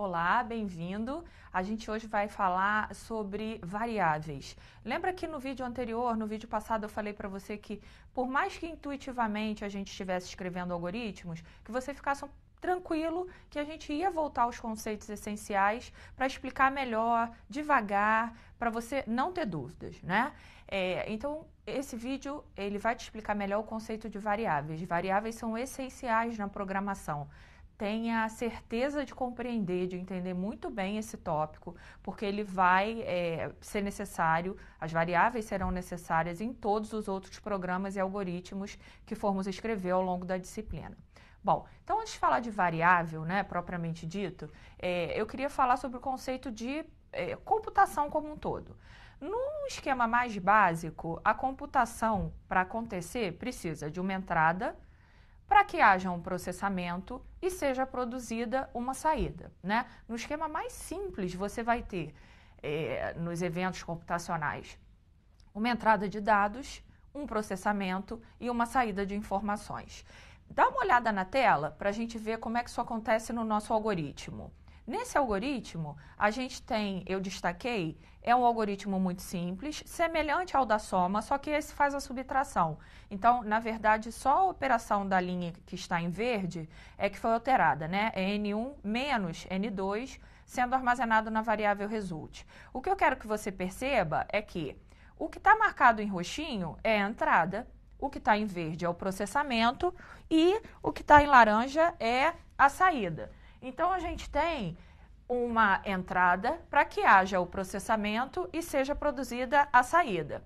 Olá, bem-vindo. A gente hoje vai falar sobre variáveis. Lembra que no vídeo anterior, no vídeo passado, eu falei para você que, por mais que intuitivamente a gente estivesse escrevendo algoritmos, que você ficasse tranquilo que a gente ia voltar aos conceitos essenciais para explicar melhor, devagar, para você não ter dúvidas, né? Então, esse vídeo ele vai te explicar melhor o conceito de variáveis. Variáveis são essenciais na programação. Tenha certeza de compreender, de entender muito bem esse tópico, porque ele vai ser necessário, as variáveis serão necessárias em todos os outros programas e algoritmos que formos escrever ao longo da disciplina. Bom, então antes de falar de variável, né, propriamente dito, eu queria falar sobre o conceito de computação como um todo. Num esquema mais básico, a computação, para acontecer, precisa de uma entrada, para que haja um processamento e seja produzida uma saída, né? No esquema mais simples, você vai ter, nos eventos computacionais, uma entrada de dados, um processamento e uma saída de informações. Dá uma olhada na tela para a gente ver como é que isso acontece no nosso algoritmo. Nesse algoritmo, a gente tem, eu destaquei, é um algoritmo muito simples, semelhante ao da soma, só que esse faz a subtração. Então, na verdade, só a operação da linha que está em verde é que foi alterada, né? É N1 menos N2 sendo armazenado na variável result. O que eu quero que você perceba é que o que está marcado em roxinho é a entrada, o que está em verde é o processamento e o que está em laranja é a saída. Então, a gente tem uma entrada para que haja o processamento e seja produzida a saída.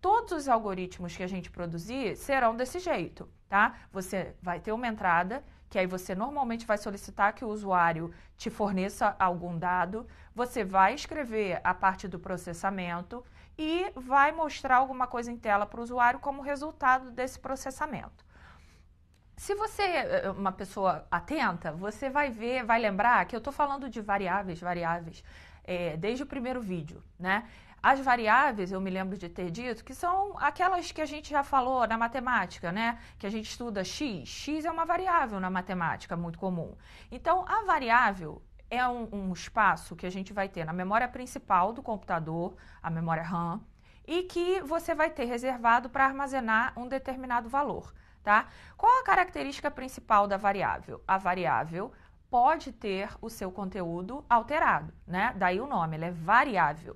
Todos os algoritmos que a gente produzir serão desse jeito, tá? Você vai ter uma entrada, que aí você normalmente vai solicitar que o usuário te forneça algum dado, você vai escrever a parte do processamento e vai mostrar alguma coisa em tela para o usuário como resultado desse processamento. Se você é uma pessoa atenta, você vai ver, vai lembrar que eu estou falando de variáveis, desde o primeiro vídeo, né? As variáveis, eu me lembro de ter dito, que são aquelas que a gente já falou na matemática, né? Que a gente estuda x. X é uma variável na matemática, muito comum. Então, a variável é um espaço que a gente vai ter na memória principal do computador, a memória RAM, e que você vai ter reservado para armazenar um determinado valor. Tá? Qual a característica principal da variável? A variável pode ter o seu conteúdo alterado, né? Daí o nome, ela é variável.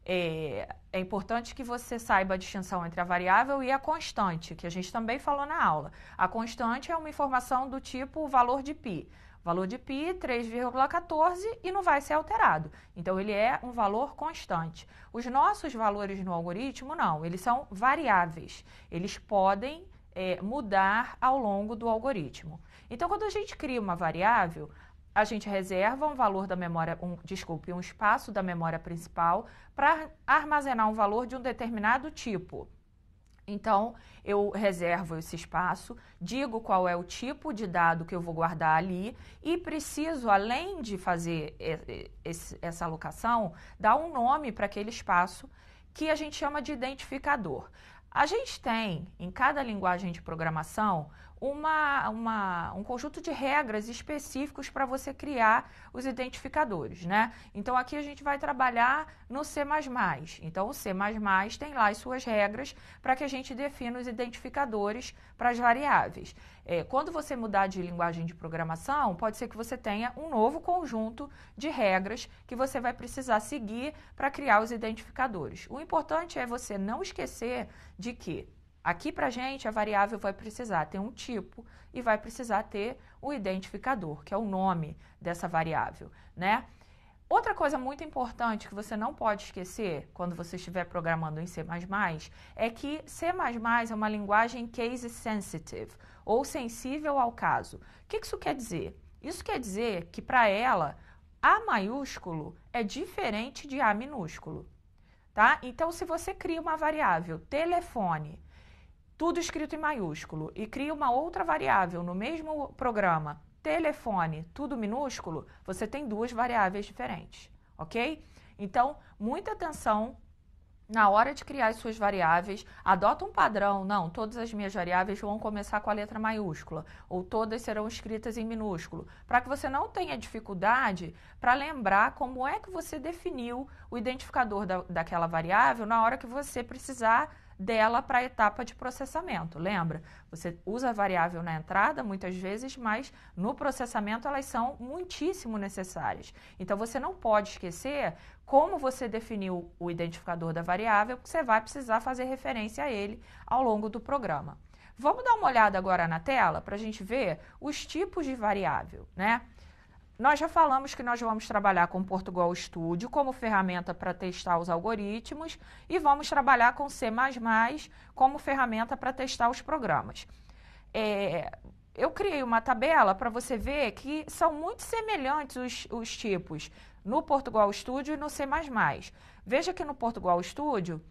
É importante que você saiba a distinção entre a variável e a constante, que a gente também falou na aula. A constante é uma informação do tipo valor de π. Valor de π, 3,14 e não vai ser alterado. Então, ele é um valor constante. Os nossos valores no algoritmo, não. Eles são variáveis. Eles podem mudar ao longo do algoritmo. Então, quando a gente cria uma variável, a gente reserva um valor da memória, um espaço da memória principal para armazenar um valor de um determinado tipo. Então, eu reservo esse espaço, digo qual é o tipo de dado que eu vou guardar ali e preciso, além de fazer essa alocação, dar um nome para aquele espaço que a gente chama de identificador. A gente tem, em cada linguagem de programação, um conjunto de regras específicos para você criar os identificadores, né? Então, aqui a gente vai trabalhar no C++. Então, o C++ tem lá as suas regras para que a gente defina os identificadores para as variáveis. Quando você mudar de linguagem de programação, pode ser que você tenha um novo conjunto de regras que você vai precisar seguir para criar os identificadores. O importante é você não esquecer de que aqui para a gente a variável vai precisar ter um tipo e vai precisar ter o identificador, que é o nome dessa variável, né? Outra coisa muito importante que você não pode esquecer quando você estiver programando em C++ é que C++ é uma linguagem case sensitive, ou sensível ao caso. O que isso quer dizer? Isso quer dizer que para ela, A maiúsculo é diferente de A minúsculo, tá? Então, se você cria uma variável telefone, tudo escrito em maiúsculo, e cria uma outra variável no mesmo programa, telefone, tudo minúsculo, você tem duas variáveis diferentes, ok? Então, muita atenção Na hora de criar as suas variáveis, adota um padrão. Não, todas as minhas variáveis vão começar com a letra maiúscula, ou todas serão escritas em minúsculo, para que você não tenha dificuldade para lembrar como é que você definiu o identificador daquela variável na hora que você precisar dela para a etapa de processamento. Lembra? Você usa a variável na entrada muitas vezes, mas no processamento elas são muitíssimo necessárias. Então você não pode esquecer como você definiu o identificador da variável, porque você vai precisar fazer referência a ele ao longo do programa. Vamos dar uma olhada agora na tela para a gente ver os tipos de variável, né? Nós já falamos que nós vamos trabalhar com Portugal Studio como ferramenta para testar os algoritmos e vamos trabalhar com C++ como ferramenta para testar os programas. Eu criei uma tabela para você ver que são muito semelhantes os tipos no Portugal Studio e no C++. Veja que no Portugal Studio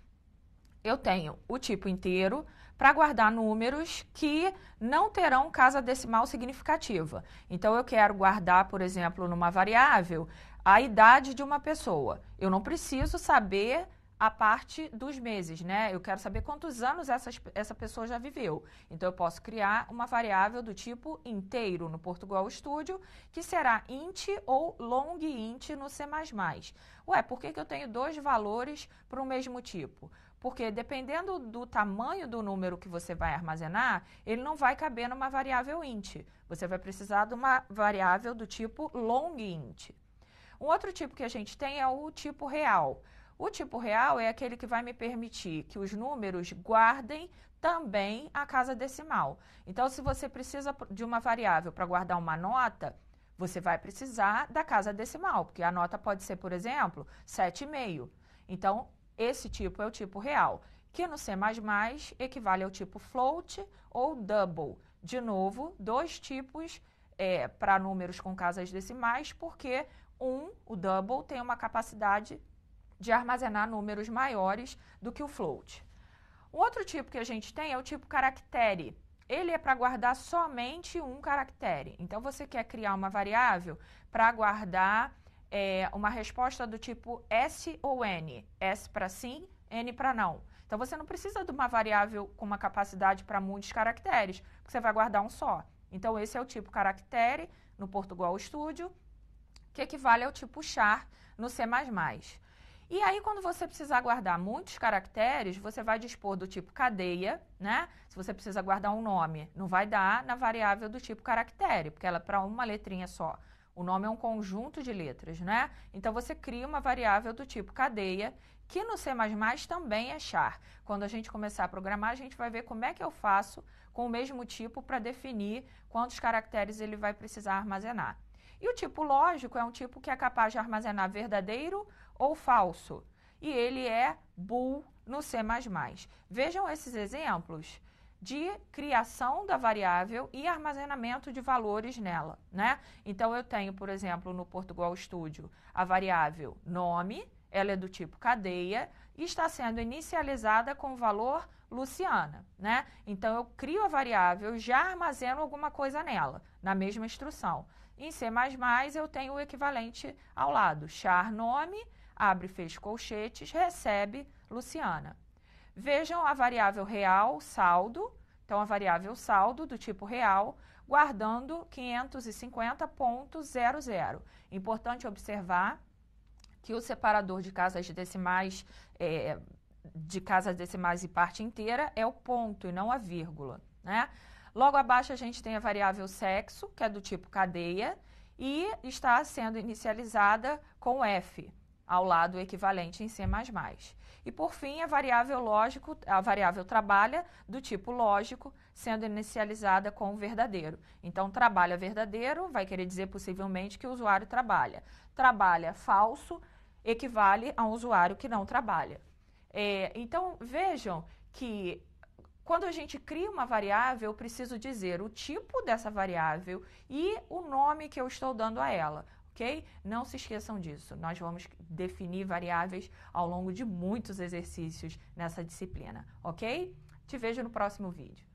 eu tenho o tipo inteiro para guardar números que não terão casa decimal significativa. Então, eu quero guardar, por exemplo, numa variável, a idade de uma pessoa. Eu não preciso saber a parte dos meses, né? Eu quero saber quantos anos essa pessoa já viveu. Então, eu posso criar uma variável do tipo inteiro no Portugal Studio, que será int ou long int no C++. Ué, por que eu tenho dois valores para o mesmo tipo? Porque dependendo do tamanho do número que você vai armazenar, ele não vai caber numa variável int. Você vai precisar de uma variável do tipo long int. Um outro tipo que a gente tem é o tipo real. O tipo real é aquele que vai me permitir que os números guardem também a casa decimal. Então, se você precisa de uma variável para guardar uma nota, você vai precisar da casa decimal, porque a nota pode ser, por exemplo, 7,5. Então, esse tipo é o tipo real, que no C++ equivale ao tipo float ou double. De novo, dois tipos para números com casas decimais, porque o double tem uma capacidade de armazenar números maiores do que o float. Um outro tipo que a gente tem é o tipo caractere. Ele é para guardar somente um caractere. Então, você quer criar uma variável para guardar uma resposta do tipo S ou N. S para sim, N para não. Então, você não precisa de uma variável com uma capacidade para muitos caracteres, porque você vai guardar um só. Então, esse é o tipo caractere no Portugal Studio, que equivale ao tipo char no C++. E aí, quando você precisar guardar muitos caracteres, você vai dispor do tipo cadeia, né? Se você precisa guardar um nome, não vai dar na variável do tipo caractere, porque ela é para uma letrinha só. O nome é um conjunto de letras, né? Então, você cria uma variável do tipo cadeia, que no C++ também é char. Quando a gente começar a programar, a gente vai ver como é que eu faço com o mesmo tipo para definir quantos caracteres ele vai precisar armazenar. E o tipo lógico é um tipo que é capaz de armazenar verdadeiro ou falso. E ele é bool no C++. Vejam esses exemplos de criação da variável e armazenamento de valores nela, né? Então, eu tenho, por exemplo, no Portugal Studio, a variável nome, ela é do tipo cadeia e está sendo inicializada com o valor Luciana, né? Então, eu crio a variável e já armazeno alguma coisa nela, na mesma instrução. Em C++, eu tenho o equivalente ao lado, char nome, abre e fecha colchetes, recebe Luciana. Vejam a variável real, saldo, então a variável saldo do tipo real, guardando 550.00. Importante observar que o separador de casas decimais, e parte inteira é o ponto e não a vírgula, né? Logo abaixo a gente tem a variável sexo, que é do tipo cadeia, e está sendo inicializada com F, ao lado equivalente em C++. E por fim, a variável lógico, a variável trabalha do tipo lógico, sendo inicializada com verdadeiro. Então, trabalha verdadeiro, vai querer dizer possivelmente que o usuário trabalha. Trabalha falso, equivale a um usuário que não trabalha. Então, vejam que quando a gente cria uma variável, eu preciso dizer o tipo dessa variável e o nome que eu estou dando a ela. Ok? Não se esqueçam disso. Nós vamos definir variáveis ao longo de muitos exercícios nessa disciplina. Ok? Te vejo no próximo vídeo.